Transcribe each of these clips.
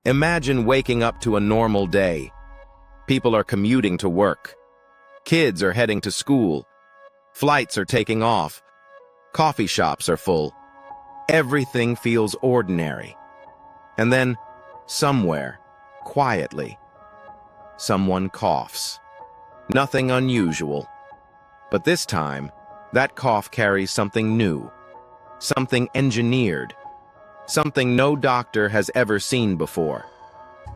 Imagine waking up to a normal day. People are commuting to work. Kids are heading to school. Flights are taking off. Coffee shops are full. Everything feels ordinary. And then, somewhere, quietly, someone coughs. Nothing unusual. But this time, that cough carries something new, something engineered, something no doctor has ever seen before.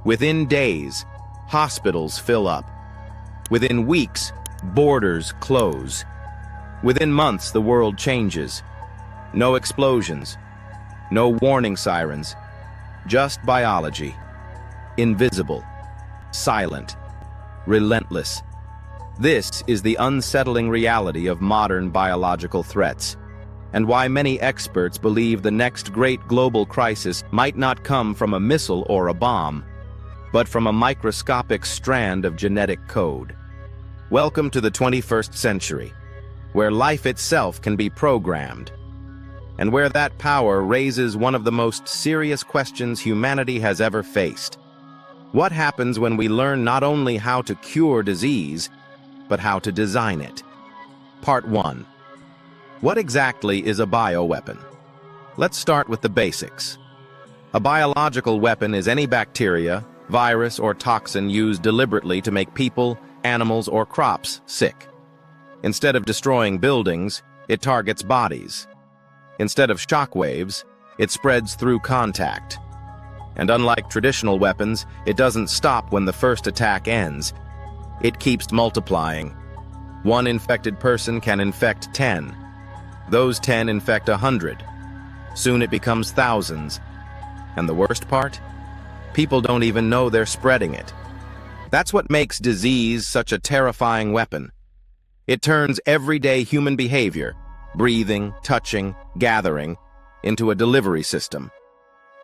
Within days, hospitals fill up. Within weeks, borders close. Within months, the world changes. No explosions, no warning sirens, just biology. Invisible, silent, relentless. This is the unsettling reality of modern biological threats, and why many experts believe the next great global crisis might not come from a missile or a bomb, but from a microscopic strand of genetic code. Welcome to the 21st century, where life itself can be programmed, and where that power raises one of the most serious questions humanity has ever faced. What happens when we learn not only how to cure disease, but how to design it? Part 1. What exactly is a bioweapon? Let's start with the basics. A biological weapon is any bacteria, virus, or toxin used deliberately to make people, animals, or crops sick. Instead of destroying buildings, it targets bodies. Instead of shockwaves, it spreads through contact. And unlike traditional weapons, it doesn't stop when the first attack ends. It keeps multiplying. One infected person can infect 10. Those 10 infect 100. Soon it becomes thousands. And the worst part? People don't even know they're spreading it. That's what makes disease such a terrifying weapon. It turns everyday human behavior, breathing, touching, gathering, into a delivery system.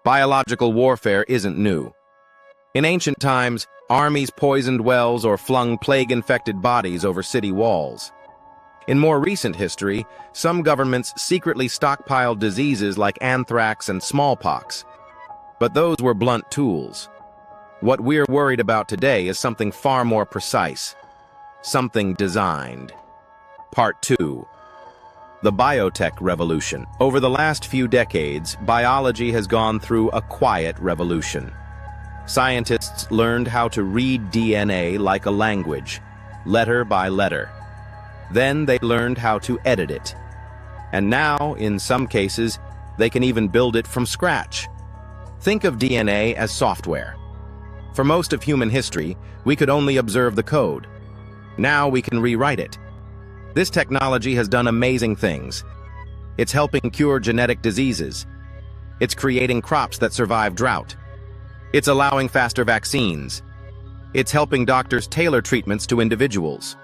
Biological warfare isn't new. In ancient times, armies poisoned wells or flung plague-infected bodies over city walls. In more recent history, some governments secretly stockpiled diseases like anthrax and smallpox. But those were blunt tools. What we're worried about today is something far more precise. Something designed. Part 2. The biotech revolution. Over the last few decades, biology has gone through a quiet revolution. Scientists learned how to read DNA like a language, letter by letter. Then they learned how to edit it. And now, in some cases, they can even build it from scratch. Think of DNA as software. For most of human history, we could only observe the code. Now we can rewrite it. This technology has done amazing things. It's helping cure genetic diseases. It's creating crops that survive drought. It's allowing faster vaccines. It's helping doctors tailor treatments to individuals.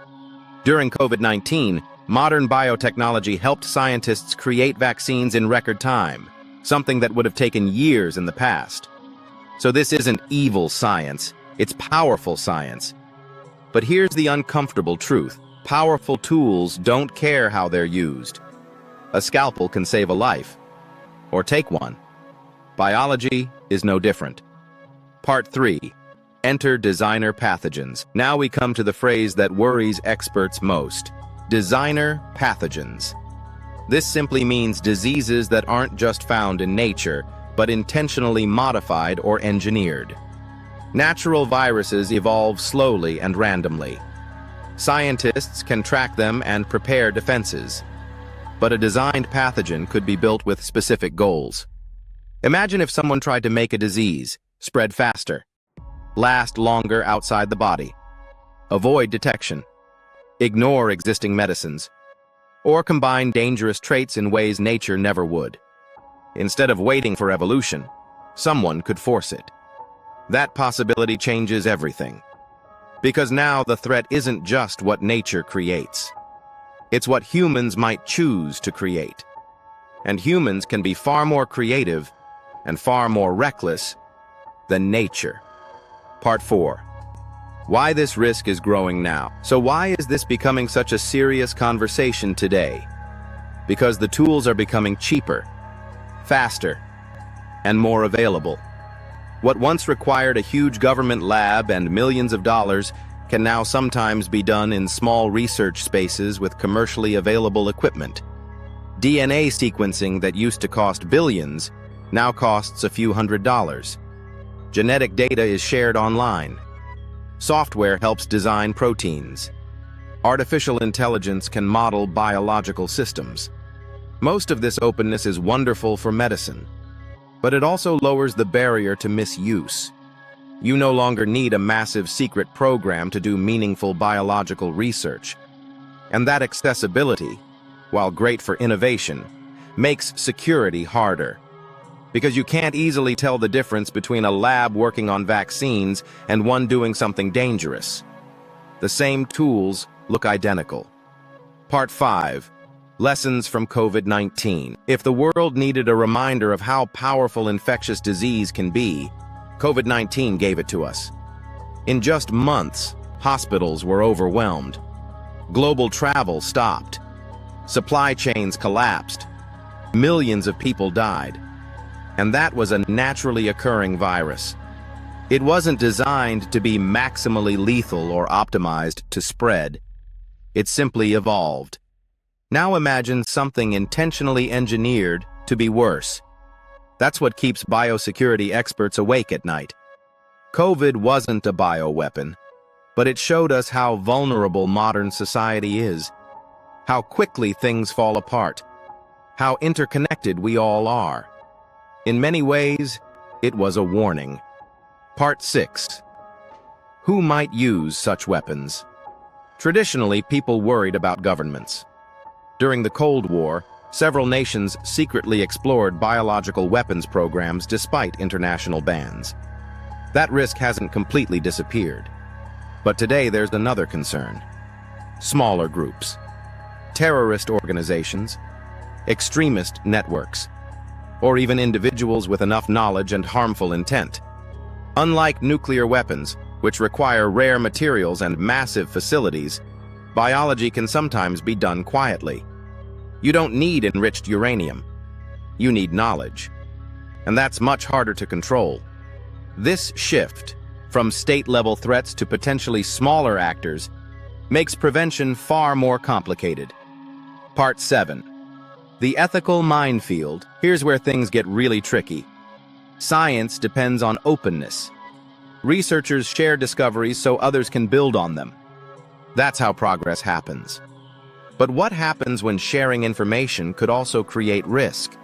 During COVID-19, modern biotechnology helped scientists create vaccines in record time, something that would have taken years in the past. So this isn't evil science, it's powerful science. But here's the uncomfortable truth. Powerful tools don't care how they're used. A scalpel can save a life, or take one. Biology is no different. Part 3. Enter designer pathogens. Now we come to the phrase that worries experts most. Designer pathogens. This simply means diseases that aren't just found in nature, but intentionally modified or engineered. Natural viruses evolve slowly and randomly. Scientists can track them and prepare defenses. But a designed pathogen could be built with specific goals. Imagine if someone tried to make a disease, spread faster, last longer outside the body, avoid detection, ignore existing medicines, or combine dangerous traits in ways nature never would. Instead of waiting for evolution, someone could force it. That possibility changes everything. Because now the threat isn't just what nature creates. It's what humans might choose to create. And humans can be far more creative and far more reckless than nature. Part 4. Why this risk is growing now. So why is this becoming such a serious conversation today? Because the tools are becoming cheaper, faster, and more available. What once required a huge government lab and millions of dollars can now sometimes be done in small research spaces with commercially available equipment. DNA sequencing that used to cost billions now costs a few $100s. Genetic data is shared online. Software helps design proteins. Artificial intelligence can model biological systems. Most of this openness is wonderful for medicine, but it also lowers the barrier to misuse. You no longer need a massive secret program to do meaningful biological research. And that accessibility, while great for innovation, makes security harder. Because you can't easily tell the difference between a lab working on vaccines and one doing something dangerous. The same tools look identical. Part 5. Lessons from COVID-19. If the world needed a reminder of how powerful infectious disease can be, COVID-19 gave it to us. In just months, hospitals were overwhelmed. Global travel stopped. Supply chains collapsed. Millions of people died. And that was a naturally occurring virus. It wasn't designed to be maximally lethal or optimized to spread. It simply evolved. Now imagine something intentionally engineered to be worse. That's what keeps biosecurity experts awake at night. COVID wasn't a bioweapon, but it showed us how vulnerable modern society is, how quickly things fall apart, how interconnected we all are. In many ways, it was a warning. Part 6. Who might use such weapons? Traditionally, people worried about governments. During the Cold War, several nations secretly explored biological weapons programs despite international bans. That risk hasn't completely disappeared. But today there's another concern. Smaller groups. Terrorist organizations. Extremist networks. Or even individuals with enough knowledge and harmful intent. Unlike nuclear weapons, which require rare materials and massive facilities, biology can sometimes be done quietly. You don't need enriched uranium. You need knowledge. And that's much harder to control. This shift, from state-level threats to potentially smaller actors, makes prevention far more complicated. Part 7. The ethical minefield. Here's where things get really tricky. Science depends on openness. Researchers share discoveries so others can build on them. That's how progress happens. But what happens when sharing information could also create risk?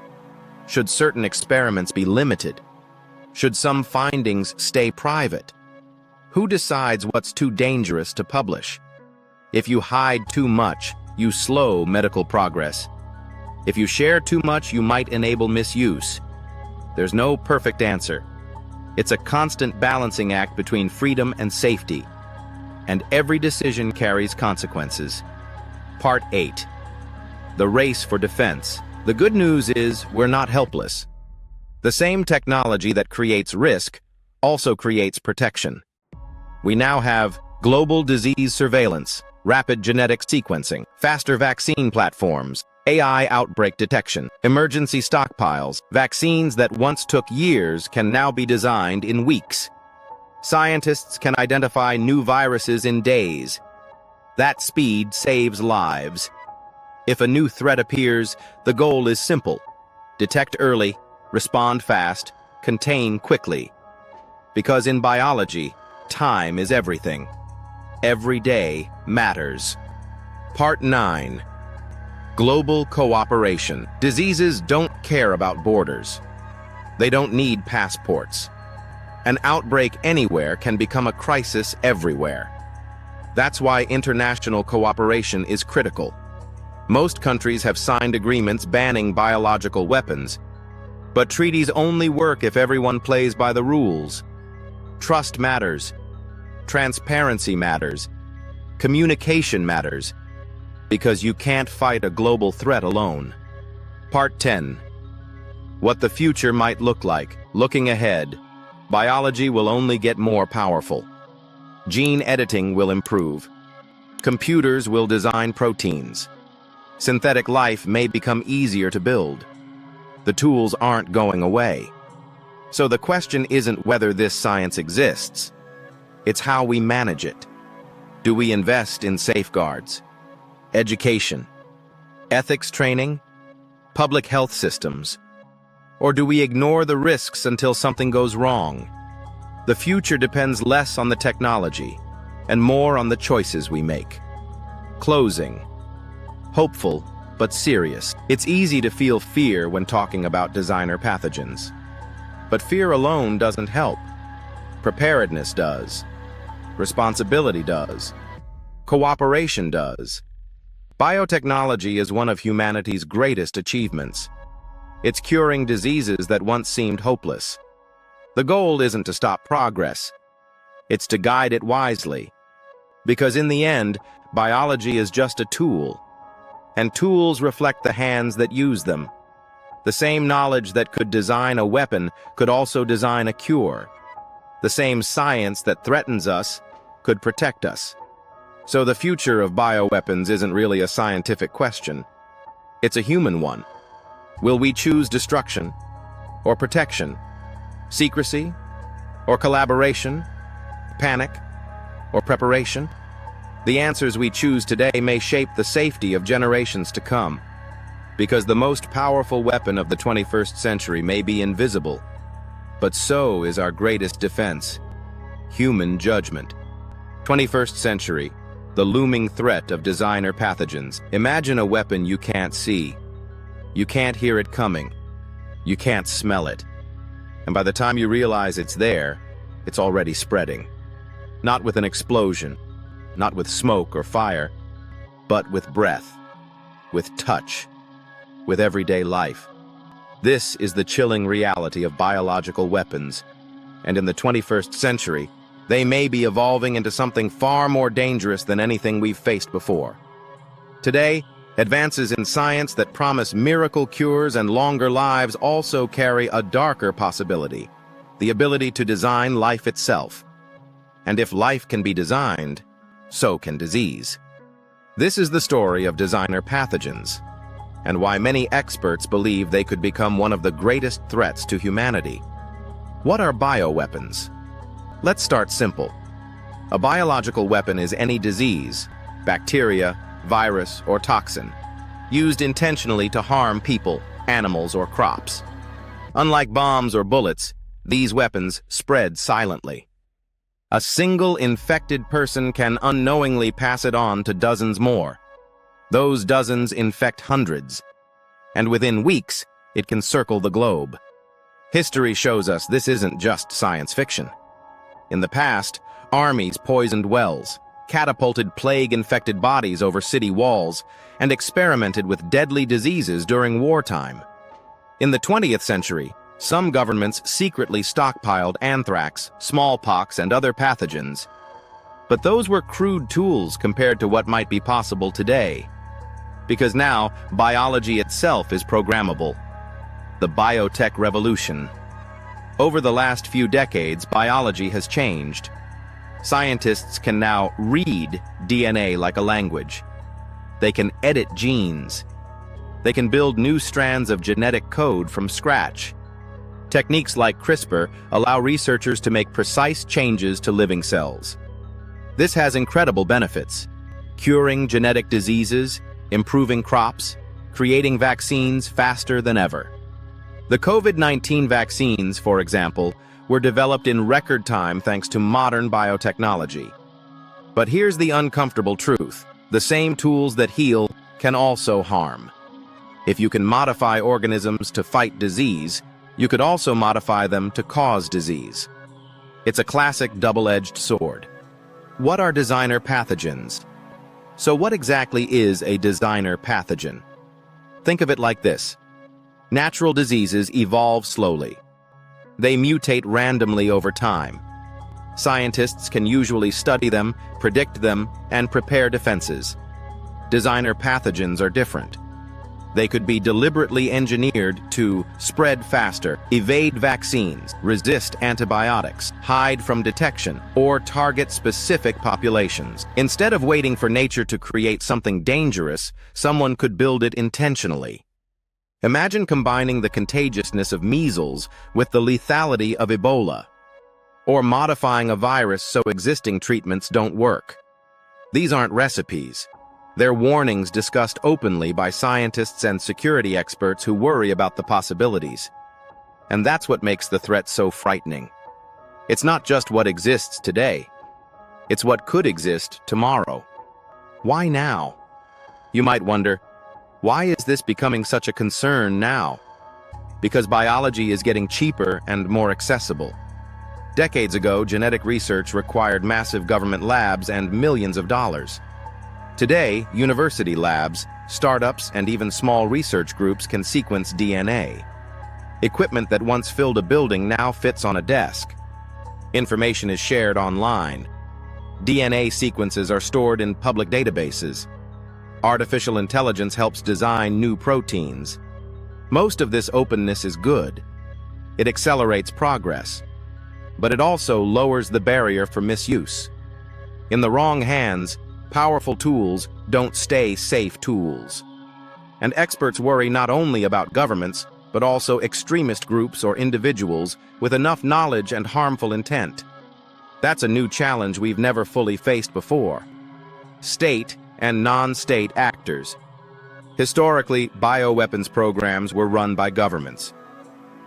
Should certain experiments be limited? Should some findings stay private? Who decides what's too dangerous to publish? If you hide too much, you slow medical progress. If you share too much, you might enable misuse. There's no perfect answer. It's a constant balancing act between freedom and safety. And every decision carries consequences. Part 8. The race for defense. The good news is we're not helpless. The same technology that creates risk also creates protection. We now have global disease surveillance, rapid genetic sequencing, faster vaccine platforms, AI outbreak detection, emergency stockpiles. Vaccines that once took years can now be designed in weeks. Scientists can identify new viruses in days. That speed saves lives. If a new threat appears, the goal is simple. Detect early, respond fast, contain quickly. Because in biology, time is everything. Every day matters. Part 9. Global cooperation. Diseases don't care about borders. They don't need passports. An outbreak anywhere can become a crisis everywhere. That's why international cooperation is critical. Most countries have signed agreements banning biological weapons, but treaties only work if everyone plays by the rules. Trust matters. Transparency matters. Communication matters. Because you can't fight a global threat alone. Part 10. What the future might look like. Looking ahead, biology will only get more powerful. Gene editing will improve. Computers will design proteins. Synthetic life may become easier to build. The tools aren't going away. So the question isn't whether this science exists. It's how we manage it. Do we invest in safeguards, education, ethics training, public health systems, or do we ignore the risks until something goes wrong? The future depends less on the technology and more on the choices we make. Closing. Hopeful, but serious. It's easy to feel fear when talking about designer pathogens. But fear alone doesn't help. Preparedness does. Responsibility does. Cooperation does. Biotechnology is one of humanity's greatest achievements. It's curing diseases that once seemed hopeless. The goal isn't to stop progress. It's to guide it wisely. Because in the end, biology is just a tool. And tools reflect the hands that use them. The same knowledge that could design a weapon could also design a cure. The same science that threatens us could protect us. So the future of bioweapons isn't really a scientific question. It's a human one. Will we choose destruction or protection? Secrecy or collaboration? Panic or preparation? The answers we choose today may shape the safety of generations to come. Because the most powerful weapon of the 21st century may be invisible, but so is our greatest defense: human judgment. 21st century, the looming threat of designer pathogens. Imagine a weapon you can't see. You can't hear it coming. You can't smell it. And by the time you realize it's there, it's already spreading. Not with an explosion, not with smoke or fire, but with breath, with touch, with everyday life. This is the chilling reality of biological weapons, and in the 21st century, they may be evolving into something far more dangerous than anything we've faced before. Today, advances in science that promise miracle cures and longer lives also carry a darker possibility: the ability to design life itself. And if life can be designed, so can disease. This is the story of designer pathogens, and why many experts believe they could become one of the greatest threats to humanity. What are bioweapons? Let's start simple. A biological weapon is any disease, bacteria, virus, or toxin, used intentionally to harm people, animals, or crops. Unlike bombs or bullets, these weapons spread silently. A single infected person can unknowingly pass it on to dozens more. Those dozens infect hundreds, and within weeks, it can circle the globe. History shows us this isn't just science fiction. In the past, armies poisoned wells, catapulted plague-infected bodies over city walls, and experimented with deadly diseases during wartime. In the 20th century, some governments secretly stockpiled anthrax, smallpox, and other pathogens. But those were crude tools compared to what might be possible today. Because now, biology itself is programmable. The biotech revolution. Over the last few decades, biology has changed. Scientists can now read DNA like a language. They can edit genes. They can build new strands of genetic code from scratch. Techniques like CRISPR allow researchers to make precise changes to living cells. This has incredible benefits: curing genetic diseases, improving crops, creating vaccines faster than ever. The COVID-19 vaccines, for example, were developed in record time thanks to modern biotechnology. But here's the uncomfortable truth: the same tools that heal can also harm. If you can modify organisms to fight disease, you could also modify them to cause disease. It's a classic double-edged sword. What are designer pathogens? So what exactly is a designer pathogen? Think of it like this. Natural diseases evolve slowly. They mutate randomly over time. Scientists can usually study them, predict them, and prepare defenses. Designer pathogens are different. They could be deliberately engineered to spread faster, evade vaccines, resist antibiotics, hide from detection, or target specific populations. Instead of waiting for nature to create something dangerous, someone could build it intentionally. Imagine combining the contagiousness of measles with the lethality of Ebola, or modifying a virus so existing treatments don't work. These aren't recipes. They're warnings discussed openly by scientists and security experts who worry about the possibilities. And that's what makes the threat so frightening. It's not just what exists today. It's what could exist tomorrow. Why now? You might wonder, why is this becoming such a concern now? Because biology is getting cheaper and more accessible. Decades ago, genetic research required massive government labs and millions of dollars. Today, university labs, startups, and even small research groups can sequence DNA. Equipment that once filled a building now fits on a desk. Information is shared online. DNA sequences are stored in public databases. Artificial intelligence helps design new proteins. Most of this openness is good. It accelerates progress. But it also lowers the barrier for misuse. In the wrong hands, powerful tools don't stay safe tools. And experts worry not only about governments, but also extremist groups or individuals with enough knowledge and harmful intent. That's a new challenge we've never fully faced before. State and non-state actors. Historically, bioweapons programs were run by governments.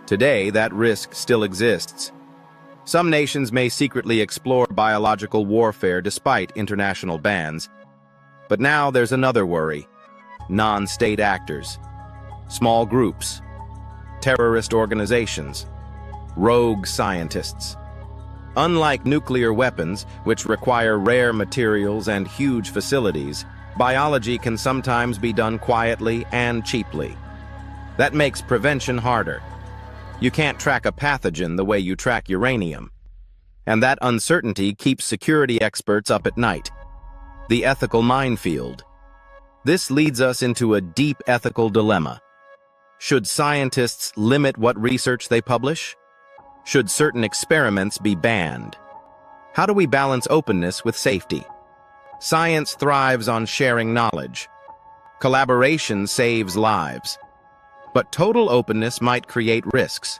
Today, that risk still exists. Some nations may secretly explore biological warfare despite international bans. But now there's another worry. Non-state actors. Small groups. Terrorist organizations. Rogue scientists. Unlike nuclear weapons, which require rare materials and huge facilities, biology can sometimes be done quietly and cheaply. That makes prevention harder. You can't track a pathogen the way you track uranium. And that uncertainty keeps security experts up at night. The ethical minefield. This leads us into a deep ethical dilemma. Should scientists limit what research they publish? Should certain experiments be banned? How do we balance openness with safety? Science thrives on sharing knowledge. Collaboration saves lives. But total openness might create risks.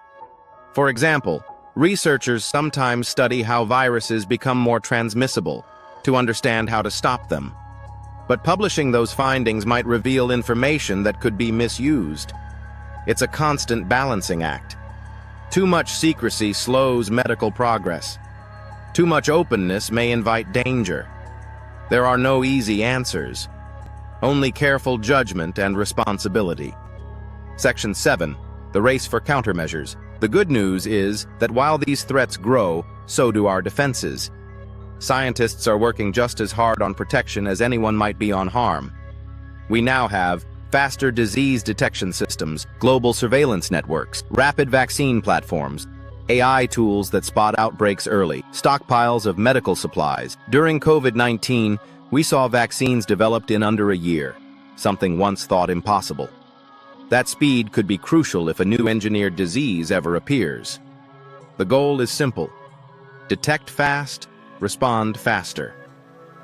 For example, researchers sometimes study how viruses become more transmissible to understand how to stop them. But publishing those findings might reveal information that could be misused. It's a constant balancing act. Too much secrecy slows medical progress. Too much openness may invite danger. There are no easy answers. Only careful judgment and responsibility. Section 7. The race for countermeasures. The good news is that while these threats grow, so do our defenses. Scientists are working just as hard on protection as anyone might be on harm. We now have faster disease detection systems, global surveillance networks, rapid vaccine platforms, AI tools that spot outbreaks early, stockpiles of medical supplies. During COVID-19, we saw vaccines developed in under a year, something once thought impossible. That speed could be crucial if a new engineered disease ever appears. The goal is simple. Detect fast, respond faster.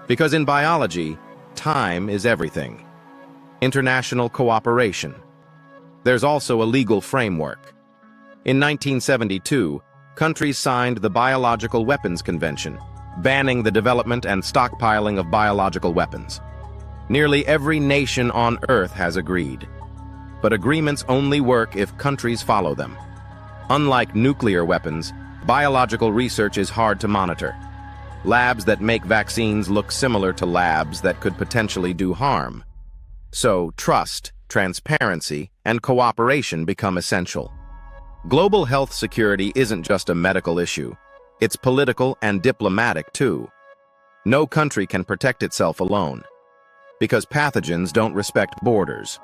Because in biology, time is everything. International cooperation. There's also a legal framework. In 1972, countries signed the Biological Weapons Convention, banning the development and stockpiling of biological weapons. Nearly every nation on Earth has agreed. But agreements only work if countries follow them. Unlike nuclear weapons, biological research is hard to monitor. Labs that make vaccines look similar to labs that could potentially do harm. So, trust, transparency, and cooperation become essential. Global health security isn't just a medical issue. It's political and diplomatic, too. No country can protect itself alone. Because pathogens don't respect borders.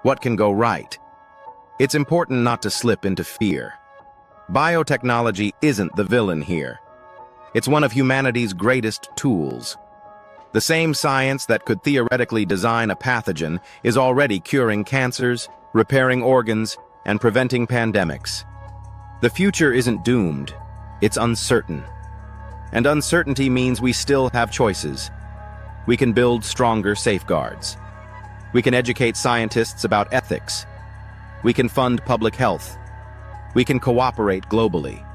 What can go right? It's important not to slip into fear. Biotechnology isn't the villain here. It's one of humanity's greatest tools. The same science that could theoretically design a pathogen is already curing cancers, repairing organs, and preventing pandemics. The future isn't doomed, it's uncertain. And uncertainty means we still have choices. We can build stronger safeguards. We can educate scientists about ethics. We can fund public health. We can cooperate globally.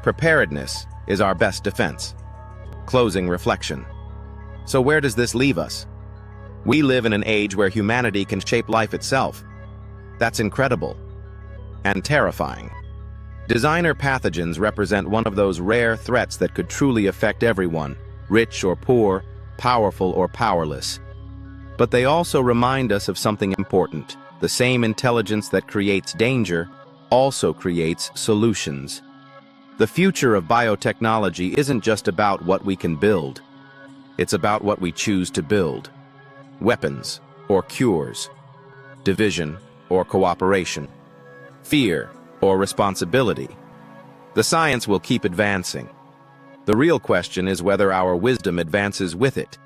Preparedness is our best defense. Closing reflection. So where does this leave us? We live in an age where humanity can shape life itself. That's incredible and terrifying. Designer pathogens represent one of those rare threats that could truly affect everyone, rich or poor, powerful or powerless. But they also remind us of something important. The same intelligence that creates danger also creates solutions. The future of biotechnology isn't just about what we can build. It's about what we choose to build. Weapons or cures. Division or cooperation. Fear or responsibility. The science will keep advancing. The real question is whether our wisdom advances with it.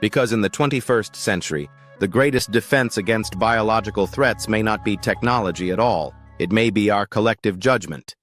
Because in the 21st century, the greatest defense against biological threats may not be technology at all. It may be our collective judgment.